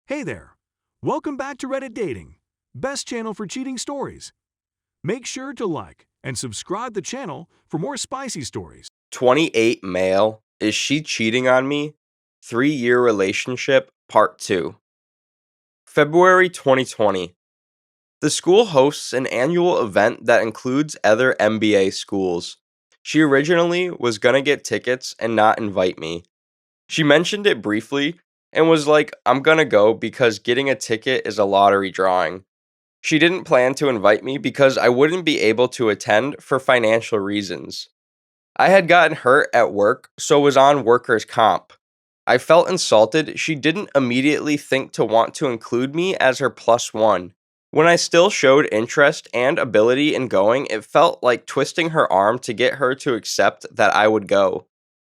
Hey there! Welcome back to Reddit Dating, best channel for cheating stories. Make sure to like and subscribe the channel for more spicy stories. 28 male. Is she cheating on me? 3-year relationship, part 2. February 2020. The school hosts an annual event that includes other MBA schools. She originally was gonna get tickets and not invite me. She mentioned it briefly and was like, I'm gonna go because getting a ticket is a lottery drawing. She didn't plan to invite me because I wouldn't be able to attend for financial reasons. I had gotten hurt at work, so was on workers' comp. I felt insulted she didn't immediately think to want to include me as her plus one. When I still showed interest and ability in going, it felt like twisting her arm to get her to accept that I would go.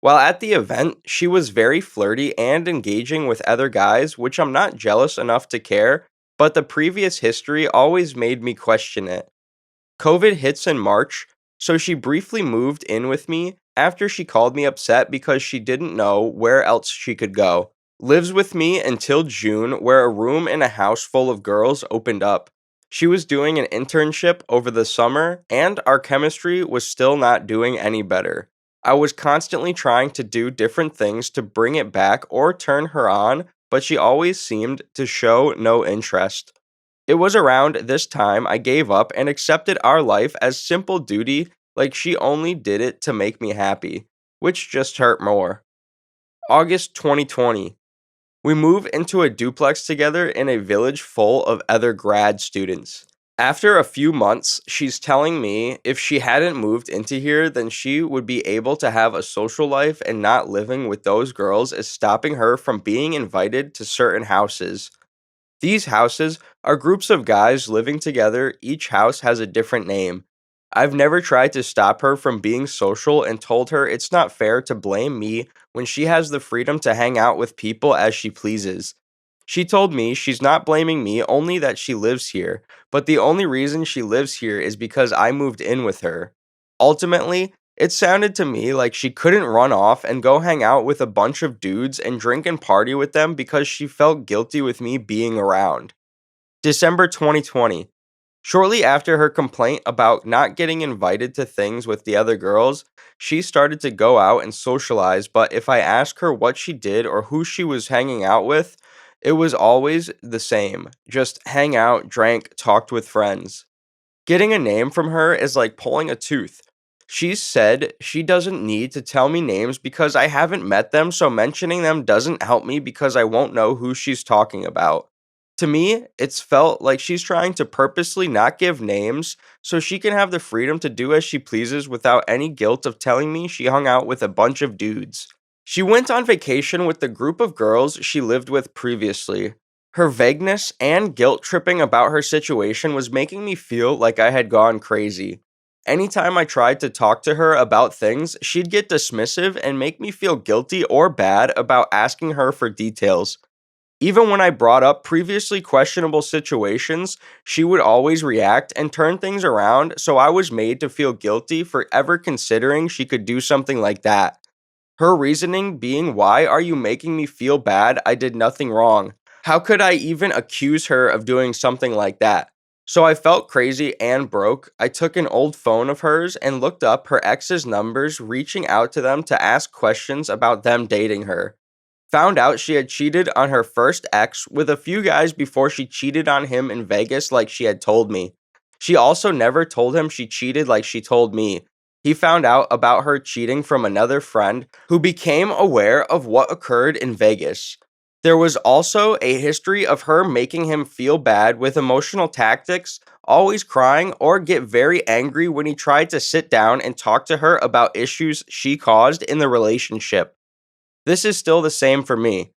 While at the event, she was very flirty and engaging with other guys, which I'm not jealous enough to care, but the previous history always made me question it. COVID hits in March, so she briefly moved in with me after she called me upset because she didn't know where else she could go. Lives with me until June, where a room in a house full of girls opened up. She was doing an internship over the summer, and our chemistry was still not doing any better. I was constantly trying to do different things to bring it back or turn her on, but she always seemed to show no interest. It was around this time I gave up and accepted our life as simple duty, like she only did it to make me happy, which just hurt more. August 2020. We move into a duplex together in a village full of other grad students. After a few months, she's telling me if she hadn't moved into here, then she would be able to have a social life, and not living with those girls is stopping her from being invited to certain houses. These houses are groups of guys living together. Each house has a different name. I've never tried to stop her from being social and told her it's not fair to blame me when she has the freedom to hang out with people as she pleases. She told me she's not blaming me, only that she lives here, but the only reason she lives here is because I moved in with her. Ultimately, it sounded to me like she couldn't run off and go hang out with a bunch of dudes and drink and party with them because she felt guilty with me being around. December 2020. Shortly after her complaint about not getting invited to things with the other girls, she started to go out and socialize, but if I asked her what she did or who she was hanging out with, it was always the same. Just hang out, drank, talked with friends. Getting a name from her is like pulling a tooth. She said she doesn't need to tell me names because I haven't met them, so mentioning them doesn't help me because I won't know who she's talking about. To me, it's felt like she's trying to purposely not give names so she can have the freedom to do as she pleases without any guilt of telling me she hung out with a bunch of dudes. She went on vacation with the group of girls she lived with previously. Her vagueness and guilt tripping about her situation was making me feel like I had gone crazy. Anytime I tried to talk to her about things, she'd get dismissive and make me feel guilty or bad about asking her for details. Even when I brought up previously questionable situations, she would always react and turn things around, so I was made to feel guilty for ever considering she could do something like that. Her reasoning being, why are you making me feel bad? I did nothing wrong. How could I even accuse her of doing something like that? So I felt crazy and broke. I took an old phone of hers and looked up her ex's numbers, reaching out to them to ask questions about them dating her. Found out she had cheated on her first ex with a few guys before she cheated on him in Vegas like she had told me. She also never told him she cheated like she told me. He found out about her cheating from another friend who became aware of what occurred in Vegas. There was also a history of her making him feel bad with emotional tactics, always crying or get very angry when he tried to sit down and talk to her about issues she caused in the relationship. This is still the same for me.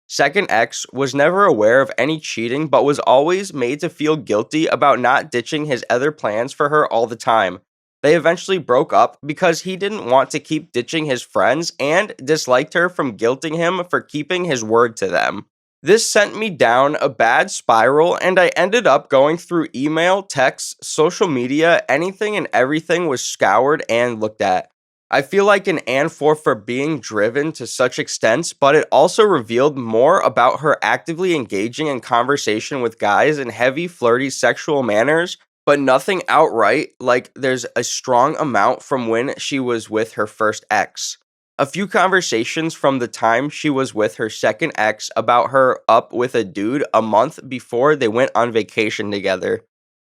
Second ex was never aware of any cheating but was always made to feel guilty about not ditching his other plans for her all the time. They eventually broke up because he didn't want to keep ditching his friends and disliked her from guilting him for keeping his word to them. This sent me down a bad spiral, and I ended up going through email, texts, social media, anything and everything was scoured and looked at. I feel like an and for being driven to such extents, but it also revealed more about her actively engaging in conversation with guys in heavy, flirty sexual manners, but nothing outright, like there's a strong amount from when she was with her first ex. A few conversations from the time she was with her second ex about her up with a dude a month before they went on vacation together.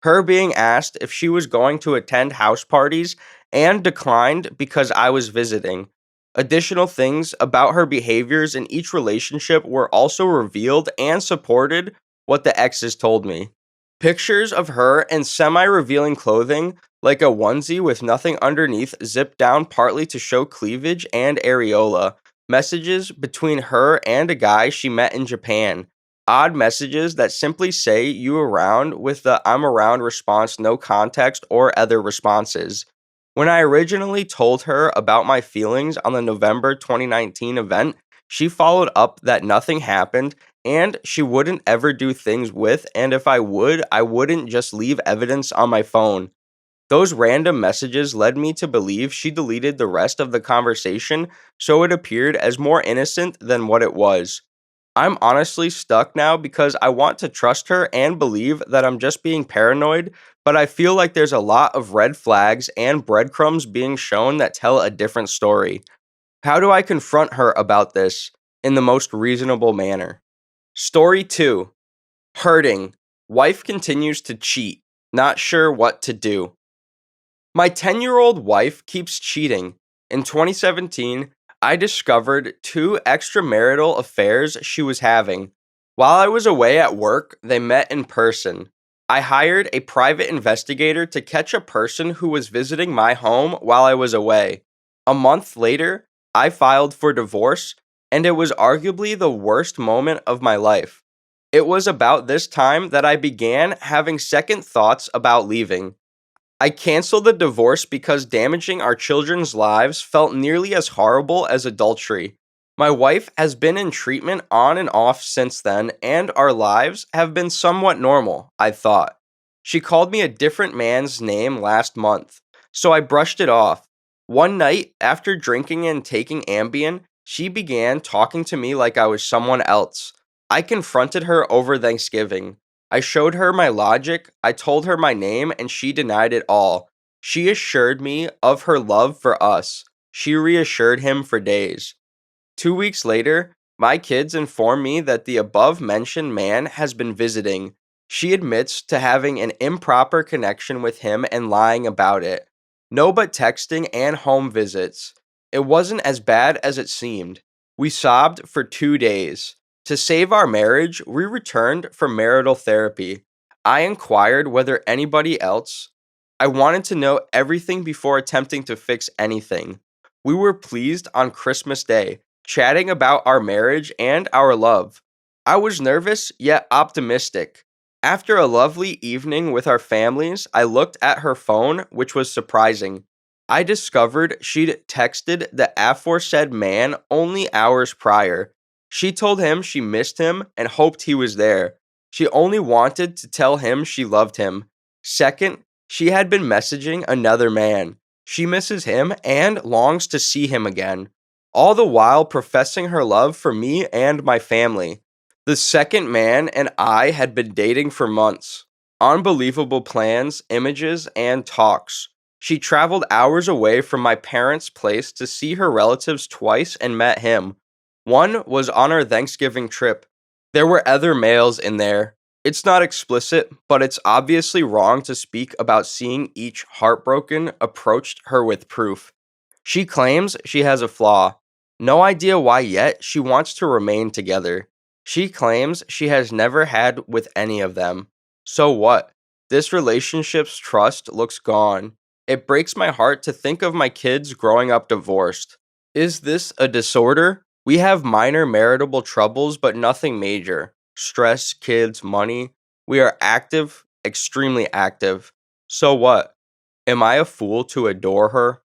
Her being asked if she was going to attend house parties and declined because I was visiting. Additional things about her behaviors in each relationship were also revealed and supported what the exes told me. Pictures of her in semi revealing clothing, like a onesie with nothing underneath, zipped down partly to show cleavage and areola. Messages between her and a guy she met in Japan. Odd messages that simply say you around with the I'm around response, no context or other responses. When I originally told her about my feelings on the November 2019 event, she followed up that nothing happened and she wouldn't ever do things with, and if I would, I wouldn't just leave evidence on my phone. Those random messages led me to believe she deleted the rest of the conversation, so it appeared as more innocent than what it was. I'm honestly stuck now because I want to trust her and believe that I'm just being paranoid, but I feel like there's a lot of red flags and breadcrumbs being shown that tell a different story. How do I confront her about this in the most reasonable manner? Story 2. Hurting. Wife continues to cheat. Not sure what to do. My 10-year-old wife keeps cheating. In 2017, I discovered 2 extramarital affairs she was having. While I was away at work, they met in person. I hired a private investigator to catch a person who was visiting my home while I was away. A month later, I filed for divorce, and it was arguably the worst moment of my life. It was about this time that I began having second thoughts about leaving. I canceled the divorce because damaging our children's lives felt nearly as horrible as adultery. My wife has been in treatment on and off since then, and our lives have been somewhat normal, I thought. She called me a different man's name last month, so I brushed it off. One night, after drinking and taking Ambien, she began talking to me like I was someone else. I confronted her over Thanksgiving. I showed her my logic, I told her my name, and she denied it all. She assured me of her love for us. She reassured him for days. 2 weeks later, my kids inform me that the above mentioned man has been visiting. She admits to having an improper connection with him and lying about it. No but texting and home visits. It wasn't as bad as it seemed. We sobbed for 2 days. To save our marriage, we returned for marital therapy. I inquired whether anybody else. I wanted to know everything before attempting to fix anything. We were pleased on Christmas Day, chatting about our marriage and our love. I was nervous yet optimistic. After a lovely evening with our families, I looked at her phone, which was surprising. I discovered she'd texted the aforesaid man only hours prior. She told him she missed him and hoped he was there. She only wanted to tell him she loved him. Second, she had been messaging another man. She misses him and longs to see him again, all the while professing her love for me and my family. The second man and I had been dating for months. Unbelievable plans, images, and talks. She traveled hours away from my parents' place to see her relatives twice and met him. One was on our Thanksgiving trip. There were other males in there. It's not explicit, but it's obviously wrong to speak about seeing each heartbroken approached her with proof. She claims she has a flaw. No idea why yet she wants to remain together. She claims she has never had with any of them. So what? This relationship's trust looks gone. It breaks my heart to think of my kids growing up divorced. Is this a disorder? We have minor marital troubles, but nothing major. Stress, kids, money. We are active, extremely active. So what? Am I a fool to adore her?